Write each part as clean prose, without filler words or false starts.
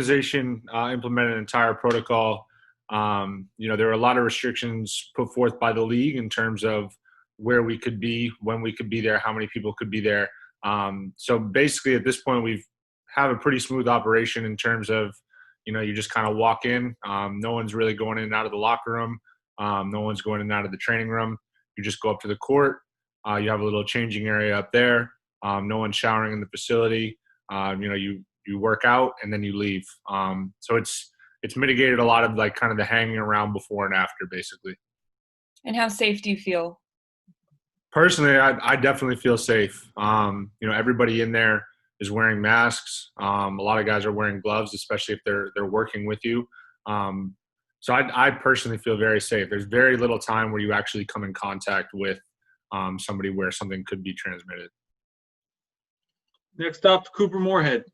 organization implemented an entire protocol. There are a lot of restrictions put forth by the league in terms of where we could be, when we could be there, how many people could be there. So basically at this point, we've have a pretty smooth operation in terms of, you just kind of walk in. No one's really going in and out of the locker room. No one's going in and out of the training room. You just go up to the court. You have a little changing area up there. No one's showering in the facility. You work out and then you leave. So it's mitigated a lot of like kind of the hanging around before and after, basically. And how safe do you feel? Personally, I definitely feel safe. Everybody in there is wearing masks. A lot of guys are wearing gloves, especially if they're working with you. So I personally feel very safe. There's very little time where you actually come in contact with somebody where something could be transmitted. Next up, Cooper Moorhead.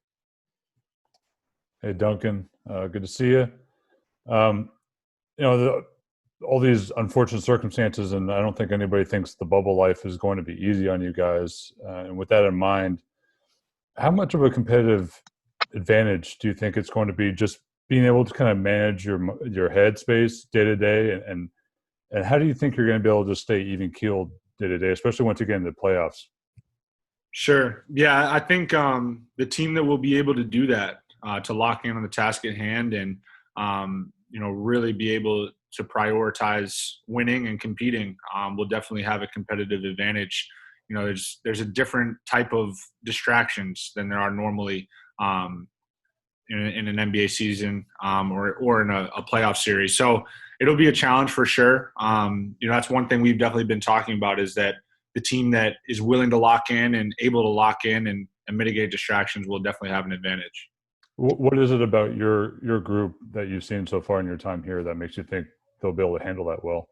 Hey, Duncan. Good to see you. All these unfortunate circumstances, and I don't think anybody thinks the bubble life is going to be easy on you guys. And with that in mind, how much of a competitive advantage do you think it's going to be just being able to kind of manage your head space day to day, and how do you think you're going to be able to stay even keeled day to day, especially once you get into the playoffs? Sure. Yeah, I think the team that will be able to do that, to lock in on the task at hand and really be able to prioritize winning and competing, will definitely have a competitive advantage. There's a different type of distractions than there are normally in an NBA season or in a playoff series. So it'll be a challenge for sure. That's one thing we've definitely been talking about, is that the team that is willing to lock in and able to lock in and mitigate distractions will definitely have an advantage. What is it about your group that you've seen so far in your time here that makes you think they'll be able to handle that well?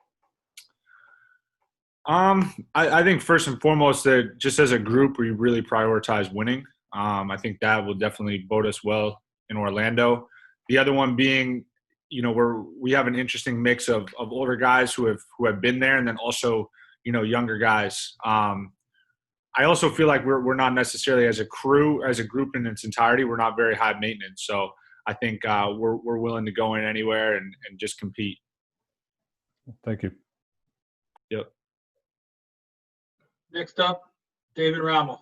I think first and foremost that just as a group, we really prioritize winning. I think that will definitely bode us well in Orlando. The other one being, we have an interesting mix of older guys who have been there, and then also, younger guys. I also feel like we're not necessarily as a group in its entirety, we're not very high maintenance. So I think we're willing to go in anywhere and just compete. Thank you. Yep. Next up, David Rammel.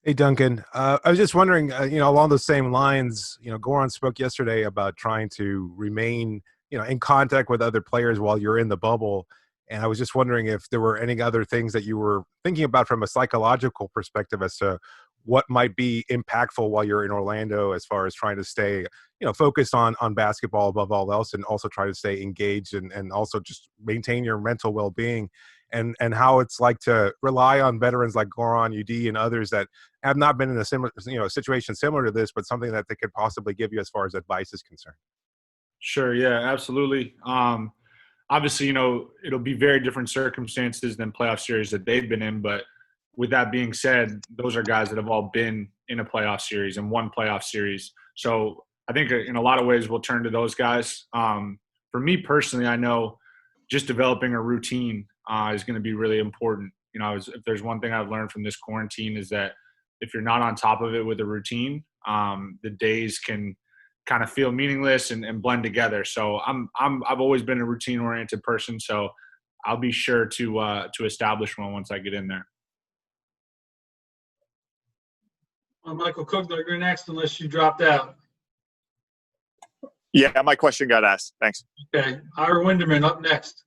Hey, Duncan. I was just wondering, along those same lines, Goran spoke yesterday about trying to remain, in contact with other players while you're in the bubble. And I was just wondering if there were any other things that you were thinking about from a psychological perspective as to what might be impactful while you're in Orlando, as far as trying to stay, focused on basketball above all else, and also try to stay engaged and also just maintain your mental well-being, and how it's like to rely on veterans like Goran, UD, and others that have not been in a similar, situation similar to this, but something that they could possibly give you as far as advice is concerned. Sure. Yeah, absolutely. Obviously, it'll be very different circumstances than playoff series that they've been in. But with that being said, those are guys that have all been in a playoff series and won playoff series. So I think in a lot of ways we'll turn to those guys. For me personally, I know just developing a routine is going to be really important. If there's one thing I've learned from this quarantine, is that if you're not on top of it with a routine, the days can kind of feel meaningless and blend together. So I've always been a routine oriented person. So I'll be sure to establish one once I get in there. Well, Michael Kugler, you're next unless you dropped out. Yeah, my question got asked. Thanks. Okay. Ira Winderman up next.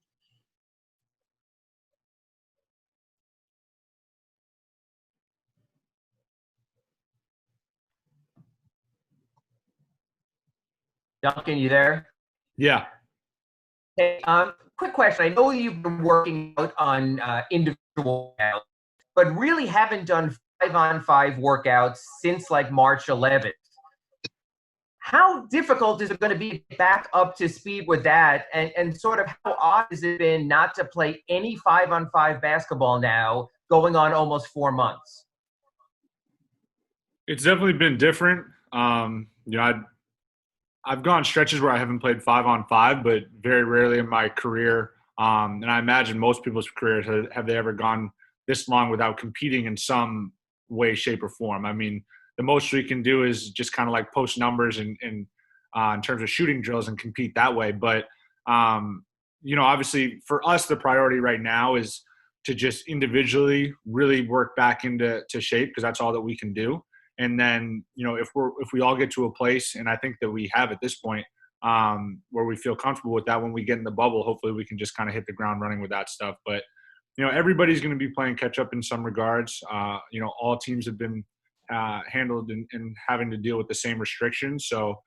Duncan, you there? Yeah. Hey, quick question. I know you've been working out on individual workouts, but really haven't done 5-on-5 workouts since like March 11th. How difficult is it going to be to get back up to speed with that? And sort of how odd has it been not to play any 5-on-5 basketball now, going on almost 4 months? It's definitely been different. I've gone stretches where I haven't played 5-on-5, but very rarely in my career. And I imagine most people's careers, have they ever gone this long without competing in some way, shape, or form? I mean, the most we can do is just kind of like post numbers and in terms of shooting drills and compete that way. But, obviously for us, the priority right now is to just individually really work back into shape, because that's all that we can do. And then, if we all get to a place, and I think that we have at this point, where we feel comfortable with that, when we get in the bubble, hopefully we can just kind of hit the ground running with that stuff. But, everybody's going to be playing catch up in some regards. All teams have been handled and having to deal with the same restrictions. So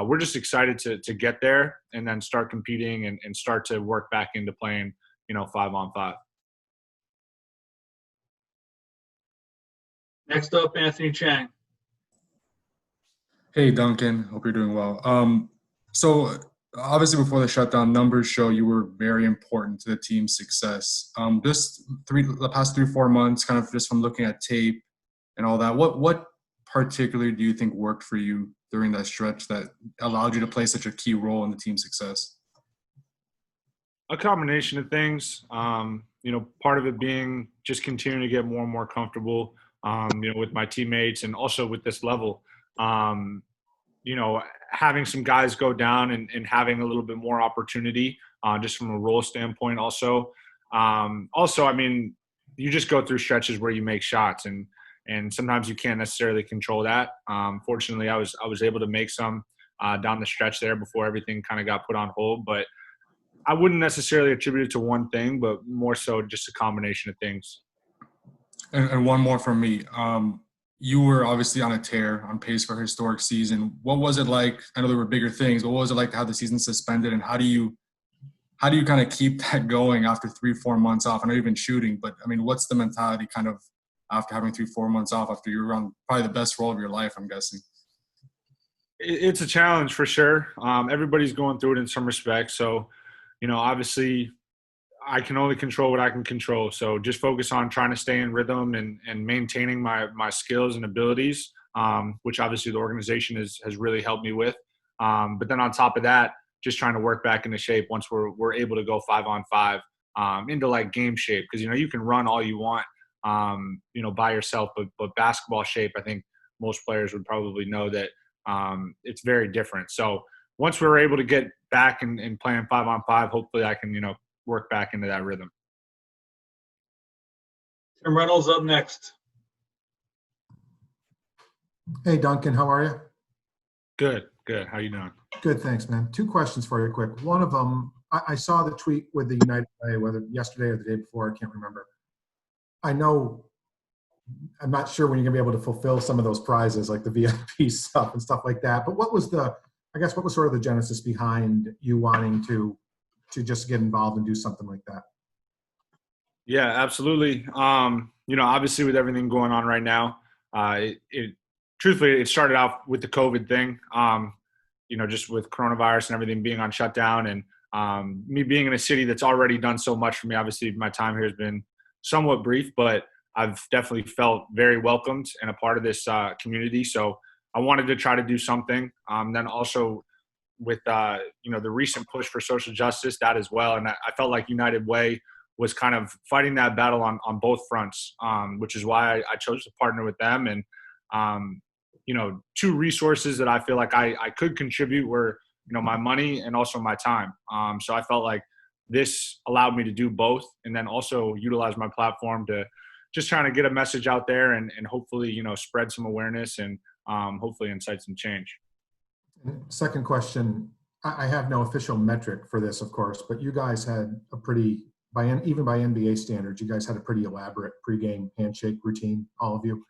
we're just excited to get there and then start competing and start to work back into playing, 5-on-5. Next up, Anthony Chang. Hey, Duncan. Hope you're doing well. So obviously before the shutdown, numbers show you were very important to the team's success. The past 3-4 months, kind of just from looking at tape and all that, what particularly do you think worked for you during that stretch that allowed you to play such a key role in the team's success? A combination of things. Part of it being just continuing to get more and more comfortable, with my teammates and also with this level. Having some guys go down and having a little bit more opportunity, just from a role standpoint also. You just go through stretches where you make shots and sometimes you can't necessarily control that. Fortunately, I was able to make some down the stretch there before everything kind of got put on hold. But I wouldn't necessarily attribute it to one thing, but more so just a combination of things. And one more from me. You were obviously on a tear, on pace for a historic season. What was it like? I know there were bigger things, but what was it like to have the season suspended? And how do you kind of keep that going after 3-4 months off? I know you've been shooting, but what's the mentality kind of after having 3-4 months off after you were on probably the best role of your life, I'm guessing? It's a challenge for sure. Everybody's going through it in some respects. So, obviously I can only control what I can control. So just focus on trying to stay in rhythm and maintaining my skills and abilities, which obviously the organization has really helped me with. But then on top of that, just trying to work back into shape once we're able to go 5-on-5 into like game shape. Because, you can run all you want, by yourself, but basketball shape, I think most players would probably know that it's very different. So once we're able to get back and playing 5-on-5, hopefully I can, work back into that rhythm. Tim Reynolds up next. Hey, Duncan, how are you? Good. How you doing? Good, thanks, man. 2 questions for you quick. One of them, I saw the tweet with the United Way, whether yesterday or the day before, I can't remember. I'm not sure when you're gonna be able to fulfill some of those prizes, like the VIP stuff and stuff like that. But what was sort of the genesis behind you wanting to just get involved and do something like that? Yeah, absolutely. Obviously with everything going on right now, truthfully, it started out with the COVID thing, just with coronavirus and everything being on shutdown, and me being in a city that's already done so much for me. Obviously my time here has been somewhat brief, but I've definitely felt very welcomed and a part of this community. So I wanted to try to do something. Then also with, the recent push for social justice, that as well. And I felt like United Way was kind of fighting that battle on both fronts, which is why I chose to partner with them. And, 2 resources that I feel like I could contribute were, my money and also my time. So I felt like this allowed me to do both, and then also utilize my platform to just trying to get a message out there and hopefully, spread some awareness and hopefully incite some change. Second question, I have no official metric for this, of course, but you guys had a pretty, even by NBA standards, you guys had a pretty elaborate pregame handshake routine, all of you.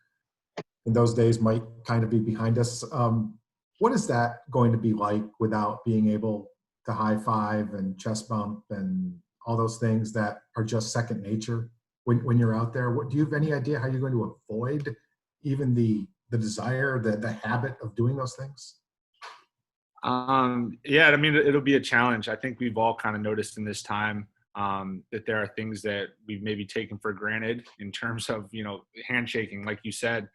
And those days might kind of be behind us. What is that going to be like without being able to high five and chest bump and all those things that are just second nature when you're out there? Do you have any idea how you're going to avoid even the desire, the habit of doing those things? It'll be a challenge. I think we've all kind of noticed in this time that there are things that we've maybe taken for granted in terms of, handshaking, like you said,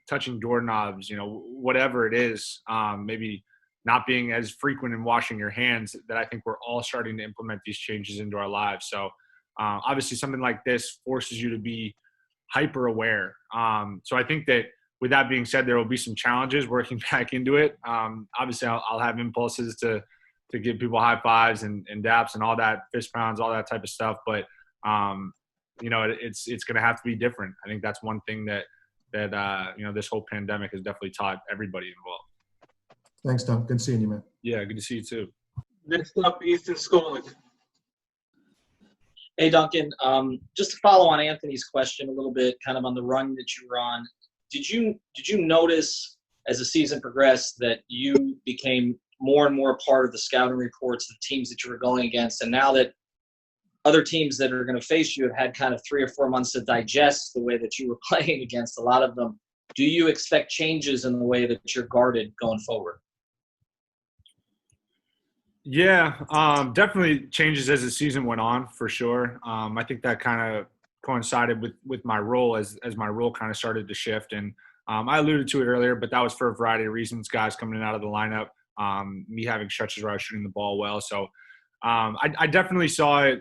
touching doorknobs, whatever it is, maybe not being as frequent in washing your hands, that I think we're all starting to implement these changes into our lives. So obviously something like this forces you to be hyper aware. So I think that with that being said, there will be some challenges working back into it. Obviously, I'll have impulses to give people high fives and daps and all that, fist pounds, all that type of stuff. But it's going to have to be different. I think that's one thing that this whole pandemic has definitely taught everybody involved. Thanks, Doug. Good seeing you, man. Yeah, good to see you too. Next up, Ethan Skolnick. Hey, Duncan. Just to follow on Anthony's question a little bit, kind of on the run that you were on, did you notice as the season progressed that you became more and more a part of the scouting reports, the teams that you were going against, and now that other teams that are going to face you have had kind of 3 or 4 months to digest the way that you were playing against a lot of them, do you expect changes in the way that you're guarded going forward? Yeah, definitely changes as the season went on, for sure. I think that kind of coincided with my role as my role kind of started to shift. And I alluded to it earlier, but that was for a variety of reasons, guys coming in and out of the lineup, me having stretches where I was shooting the ball well. So I definitely saw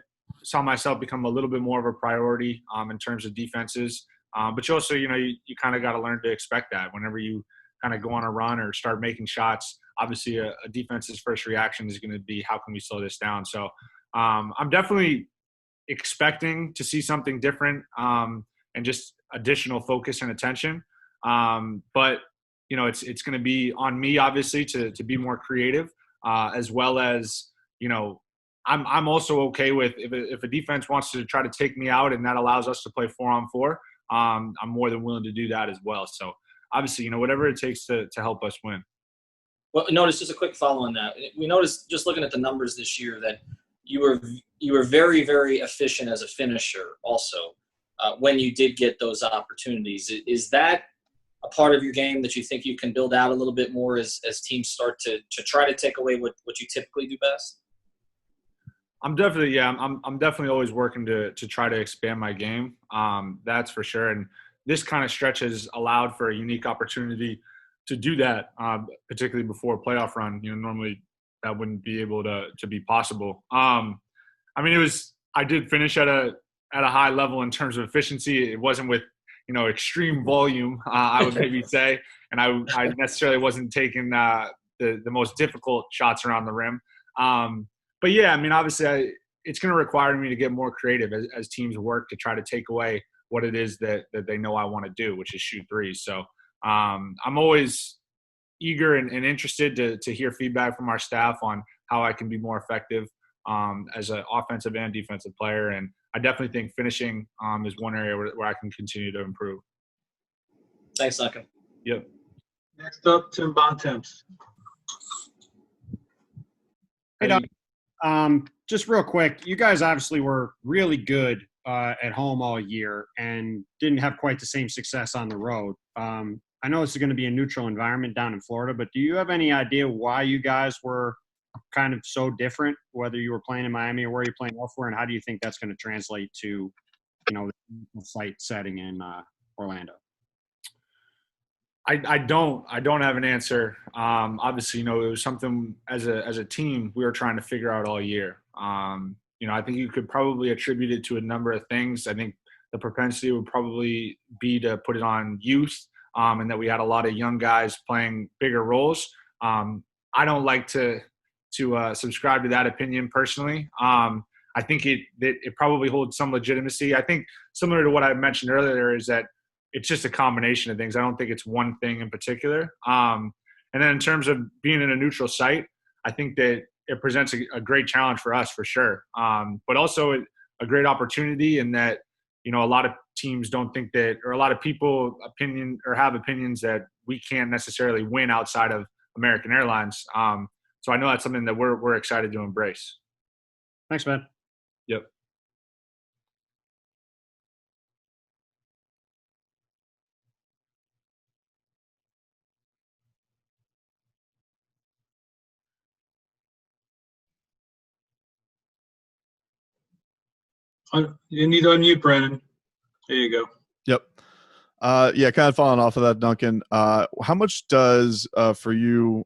myself become a little bit more of a priority in terms of defenses. But you also, you kind of got to learn to expect that whenever you kind of go on a run or start making shots. Obviously, a defense's first reaction is going to be, how can we slow this down? So I'm definitely expecting to see something different and just additional focus and attention. But, it's going to be on me, obviously, to be more creative as well as, I'm also okay with if a defense wants to try to take me out and that allows us to play 4-on-4, I'm more than willing to do that as well. So obviously, whatever it takes to help us win. Well, notice just a quick follow on that. We noticed just looking at the numbers this year that you were very, very efficient as a finisher also when you did get those opportunities. Is that a part of your game that you think you can build out a little bit more as teams start to try to take away what you typically do best? I'm definitely always working to try to expand my game. That's for sure. And this kind of stretch has allowed for a unique opportunity to do that, particularly before a playoff run. Normally that wouldn't be able to be possible. I did finish at a high level in terms of efficiency. It wasn't with, extreme volume, I would maybe say. And I necessarily wasn't taking the most difficult shots around the rim. But yeah, obviously it's going to require me to get more creative as teams work to try to take away what it is that they know I want to do, which is shoot threes. So I'm always eager and interested to hear feedback from our staff on how I can be more effective as an offensive and defensive player. And I definitely think finishing is one area where I can continue to improve. Thanks, Duncan. Yep. Next up, Tim Bontemps. Hey, Doug. Just real quick, you guys obviously were really good at home all year and didn't have quite the same success on the road. I know this is going to be a neutral environment down in Florida, but do you have any idea why you guys were kind of so different, whether you were playing in Miami or where you're playing elsewhere, and how do you think that's going to translate to, the site setting in Orlando? I don't have an answer. Obviously, it was something as a team we were trying to figure out all year. I think you could probably attribute it to a number of things. I think the propensity would probably be to put it on youth, and that we had a lot of young guys playing bigger roles. I don't like to subscribe to that opinion personally. I think it probably holds some legitimacy. I think similar to what I mentioned earlier is that it's just a combination of things. I don't think it's one thing in particular. And then in terms of being in a neutral site, I think that it presents a great challenge for us for sure. But also a great opportunity in that, a lot of teams don't think that, or a lot of people have opinions that we can't necessarily win outside of American Airlines. So I know that's something that we're excited to embrace. Thanks, man. Yep. You need to unmute, Brandon. There you go. Yep. Yeah, kind of following off of that, Duncan. How much does, for you,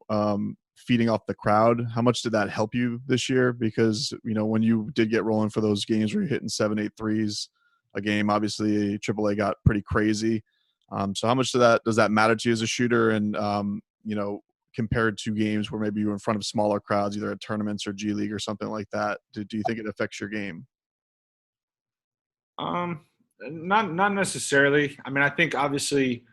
feeding off the crowd, how much did that help you this year? Because, when you did get rolling for those games where you're hitting 7, 8 threes a game, obviously AAA got pretty crazy. So how much does that matter to you as a shooter? And compared to games where maybe you're in front of smaller crowds, either at tournaments or G League or something like that, do you think it affects your game? Not necessarily. I mean, I think obviously,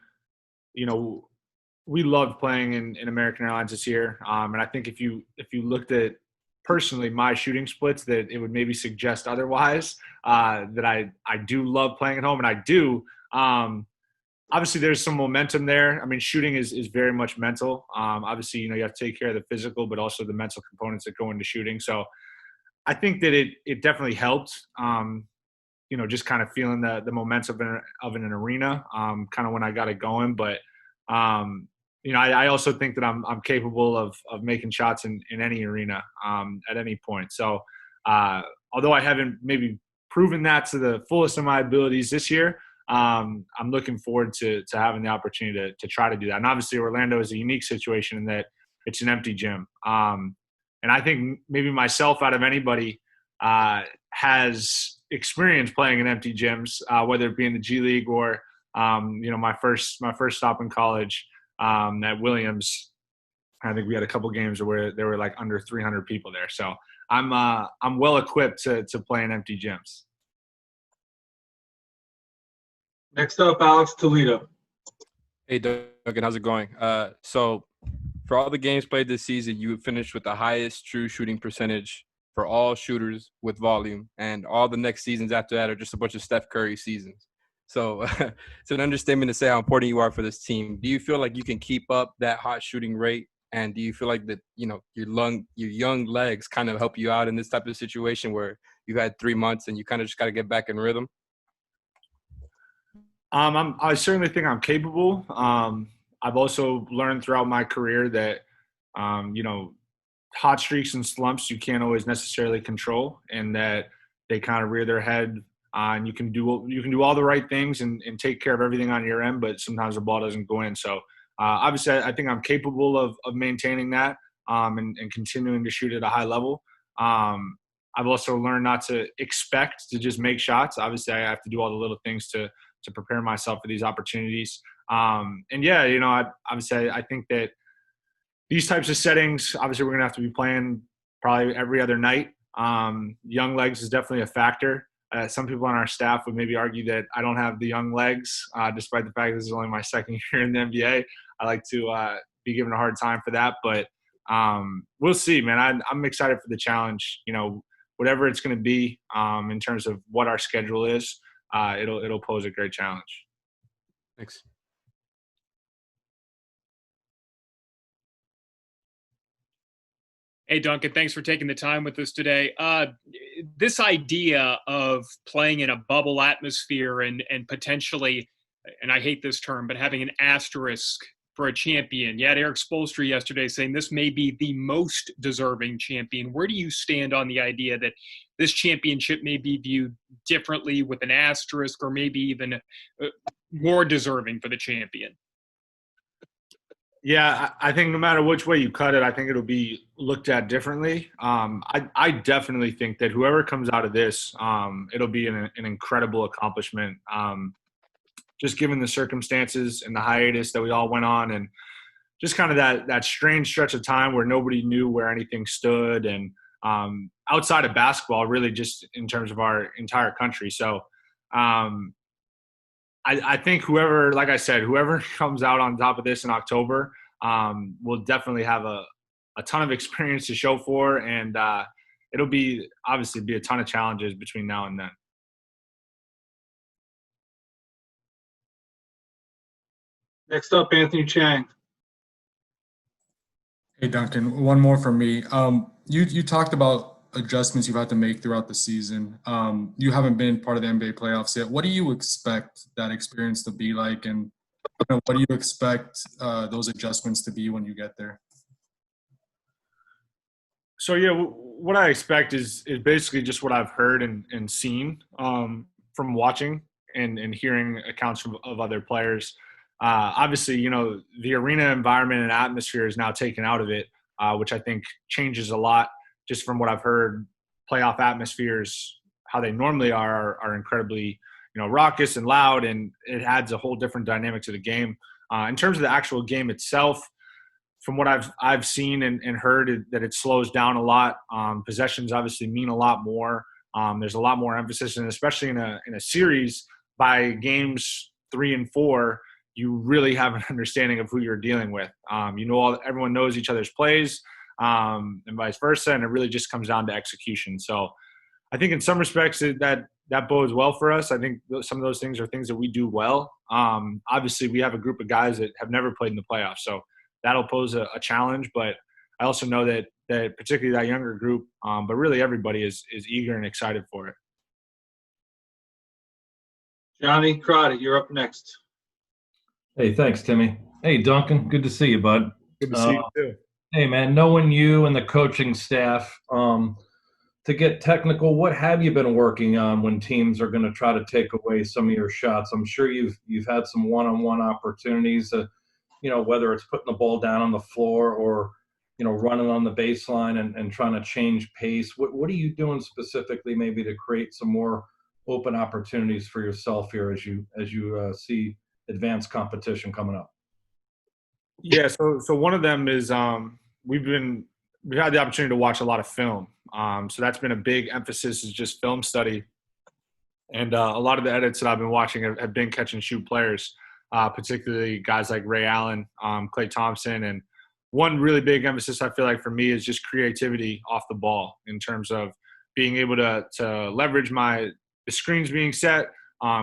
we loved playing in American Airlines this year, and I think if you looked at personally my shooting splits, that it would maybe suggest otherwise. That I do love playing at home, and I do. Obviously, there's some momentum there. I mean, shooting is very much mental. Obviously, you have to take care of the physical, but also the mental components that go into shooting. So I think that it definitely helped. Just kind of feeling the momentum of an arena, kind of when I got it going. But I also think that I'm capable of making shots in any arena at any point. So although I haven't maybe proven that to the fullest of my abilities this year, I'm looking forward to having the opportunity to try to do that. And obviously Orlando is a unique situation in that it's an empty gym. And I think maybe myself out of anybody has experience playing in empty gyms, whether it be in the G League or, my first stop in college at Williams. I think we had a couple games where there were like under 300 people there. So I'm well equipped to play in empty gyms. Next up, Alex Toledo. Hey, Duncan, how's it going? So for all the games played this season, you finished with the highest true shooting percentage for all shooters with volume, and all the next seasons after that are just a bunch of Steph Curry seasons. So it's an understatement to say how important you are for this team. Do you feel like you can keep up that hot shooting rate? And do you feel like that, your young legs kind of help you out in this type of situation where you had 3 months and you kind of just got to get back in rhythm? I certainly think I'm capable. I've also learned throughout my career that, hot streaks and slumps you can't always necessarily control, and that they kind of rear their head. And you can do all the right things and take care of everything on your end, but sometimes the ball doesn't go in. So obviously, I think I'm capable of maintaining that and continuing to shoot at a high level. I've also learned not to expect to just make shots. Obviously, I have to do all the little things to prepare myself for these opportunities. I think that these types of settings, obviously, we're going to have to be playing probably every other night. Young legs is definitely a factor. Some people on our staff would maybe argue that I don't have the young legs, despite the fact this is only my second year in the NBA. I like to be given a hard time for that, but we'll see, man. I'm excited for the challenge. Whatever it's going to be in terms of what our schedule is, it'll pose a great challenge. Thanks. Hey, Duncan, thanks for taking the time with us today. This idea of playing in a bubble atmosphere and potentially, and I hate this term, but having an asterisk for a champion. You had Eric Spoelstra yesterday saying this may be the most deserving champion. Where do you stand on the idea that this championship may be viewed differently with an asterisk, or maybe even more deserving for the champion? Yeah, I think no matter which way you cut it, I think it'll be looked at differently. I definitely think that whoever comes out of this, it'll be an incredible accomplishment. Just given the circumstances and the hiatus that we all went on, and just kind of that strange stretch of time where nobody knew where anything stood, and outside of basketball, really just in terms of our entire country. So I think whoever comes out on top of this in October will definitely have a ton of experience to show for, and it'll be obviously be a ton of challenges between now and then. Next up, Anthony Chang. Hey, Duncan, one more from me. You talked about adjustments you've had to make throughout the season. You haven't been part of the NBA playoffs yet. What do you expect that experience to be like, and what do you expect those adjustments to be when you get there? So yeah, what I expect is basically just what I've heard and seen from watching and hearing accounts of other players. Obviously, the arena environment and atmosphere is now taken out of it, which I think changes a lot. Just from what I've heard, playoff atmospheres, how they normally are incredibly, raucous and loud, and it adds a whole different dynamic to the game. In terms of the actual game itself, from what I've seen and heard, that it slows down a lot. Possessions obviously mean a lot more. There's a lot more emphasis, and especially in a series, by games 3 and 4, you really have an understanding of who you're dealing with. Everyone knows each other's plays, and vice versa, and it really just comes down to execution. So I think in some respects that bodes well for us. I think some of those things are things that we do well. Obviously, we have a group of guys that have never played in the playoffs, so that'll pose a challenge. But I also know that particularly that younger group, but really everybody is eager and excited for it. Johnny Crotty, you're up next. Hey, thanks, Timmy. Hey, Duncan, good to see you, bud. Good to see you too. Hey, man, knowing you and the coaching staff, to get technical, what have you been working on when teams are going to try to take away some of your shots? I'm sure you've had some one-on-one opportunities, whether it's putting the ball down on the floor or, running on the baseline and trying to change pace. What are you doing specifically maybe to create some more open opportunities for yourself here as you see advanced competition coming up? Yeah, so one of them is we've had the opportunity to watch a lot of film. So that's been a big emphasis, is just film study. And a lot of the edits that I've been watching have been catch and shoot players, particularly guys like Ray Allen, Klay Thompson. And one really big emphasis I feel like for me is just creativity off the ball, in terms of being able to leverage the screens being set,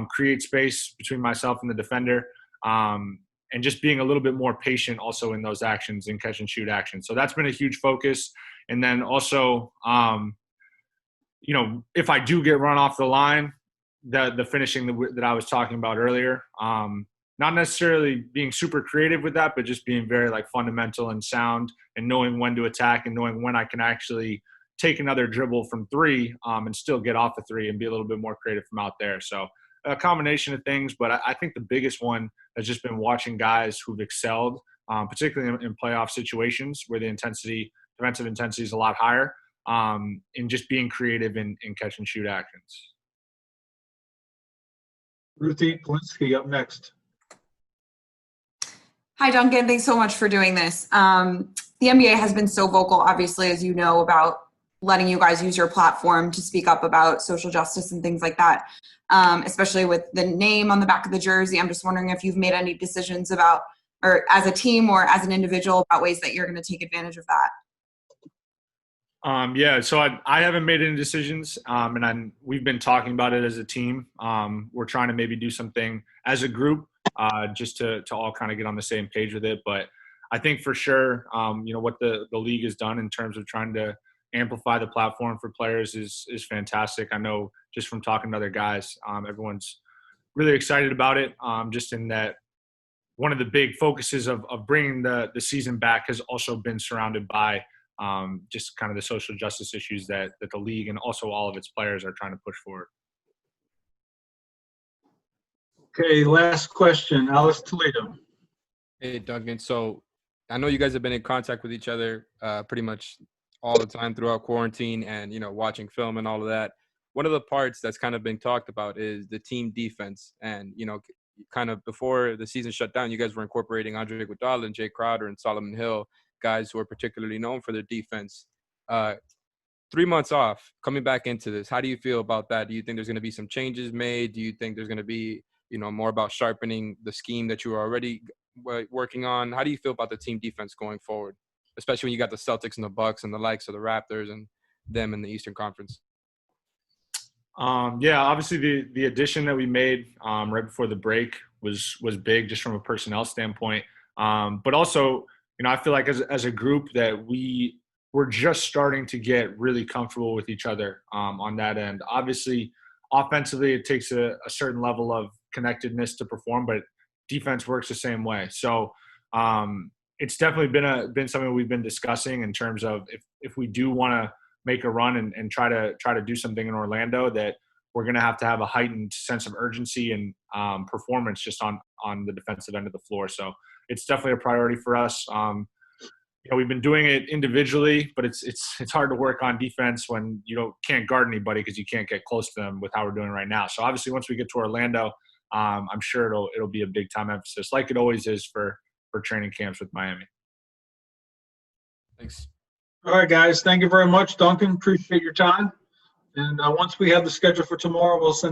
create space between myself and the defender, and just being a little bit more patient also in those actions, in catch and shoot actions. So that's been a huge focus. And then also, if I do get run off the line, the finishing that I was talking about earlier, not necessarily being super creative with that, but just being very fundamental and sound, and knowing when to attack and knowing when I can actually take another dribble from 3 and still get off the 3 and be a little bit more creative from out there. So a combination of things, but I think the biggest one has just been watching guys who've excelled, particularly in playoff situations where the defensive intensity is a lot higher, in just being creative in catch and shoot actions. Ruthie Polinsky up next. Hi, Duncan. Thanks so much for doing this. The NBA has been so vocal, obviously, as you know, about letting you guys use your platform to speak up about social justice and things like that, especially with the name on the back of the jersey. I'm just wondering if you've made any decisions about, or as a team or as an individual, about ways that you're going to take advantage of that. So I haven't made any decisions, and we've been talking about it as a team. We're trying to maybe do something as a group, just to all kind of get on the same page with it. But I think for sure, what the league has done in terms of trying to amplify the platform for players is fantastic. I know just from talking to other guys, everyone's really excited about it. Just in that, one of the big focuses of bringing the season back has also been surrounded by just kind of the social justice issues that the league and also all of its players are trying to push forward. Okay, last question, Alex Toledo. Hey, Duncan. So I know you guys have been in contact with each other pretty much all the time throughout quarantine and, watching film and all of that. One of the parts that's kind of been talked about is the team defense. And, kind of before the season shut down, you guys were incorporating Andre Iguodala and Jay Crowder and Solomon Hill, guys who are particularly known for their defense. 3 months off, coming back into this, how do you feel about that? Do you think there's going to be some changes made? Do you think there's going to be, more about sharpening the scheme that you were already working on? How do you feel about the team defense going forward, especially when you got the Celtics and the Bucks and the likes of the Raptors and them in the Eastern Conference? Obviously the addition that we made right before the break was big, just from a personnel standpoint. But also, I feel like as a group that we're just starting to get really comfortable with each other on that end. Obviously, offensively, it takes a certain level of connectedness to perform, but defense works the same way. So it's definitely been something we've been discussing in terms of if we do want to make a run and try to do something in Orlando, that we're going to have a heightened sense of urgency and performance just on the defensive end of the floor. So it's definitely a priority for us. we've been doing it individually, but it's hard to work on defense when you can't guard anybody because you can't get close to them with how we're doing right now. So obviously, once we get to Orlando, I'm sure it'll be a big time emphasis, like it always is for training camps with Miami. Thanks. All right, guys. Thank you very much, Duncan. Appreciate your time. And once we have the schedule for tomorrow, we'll send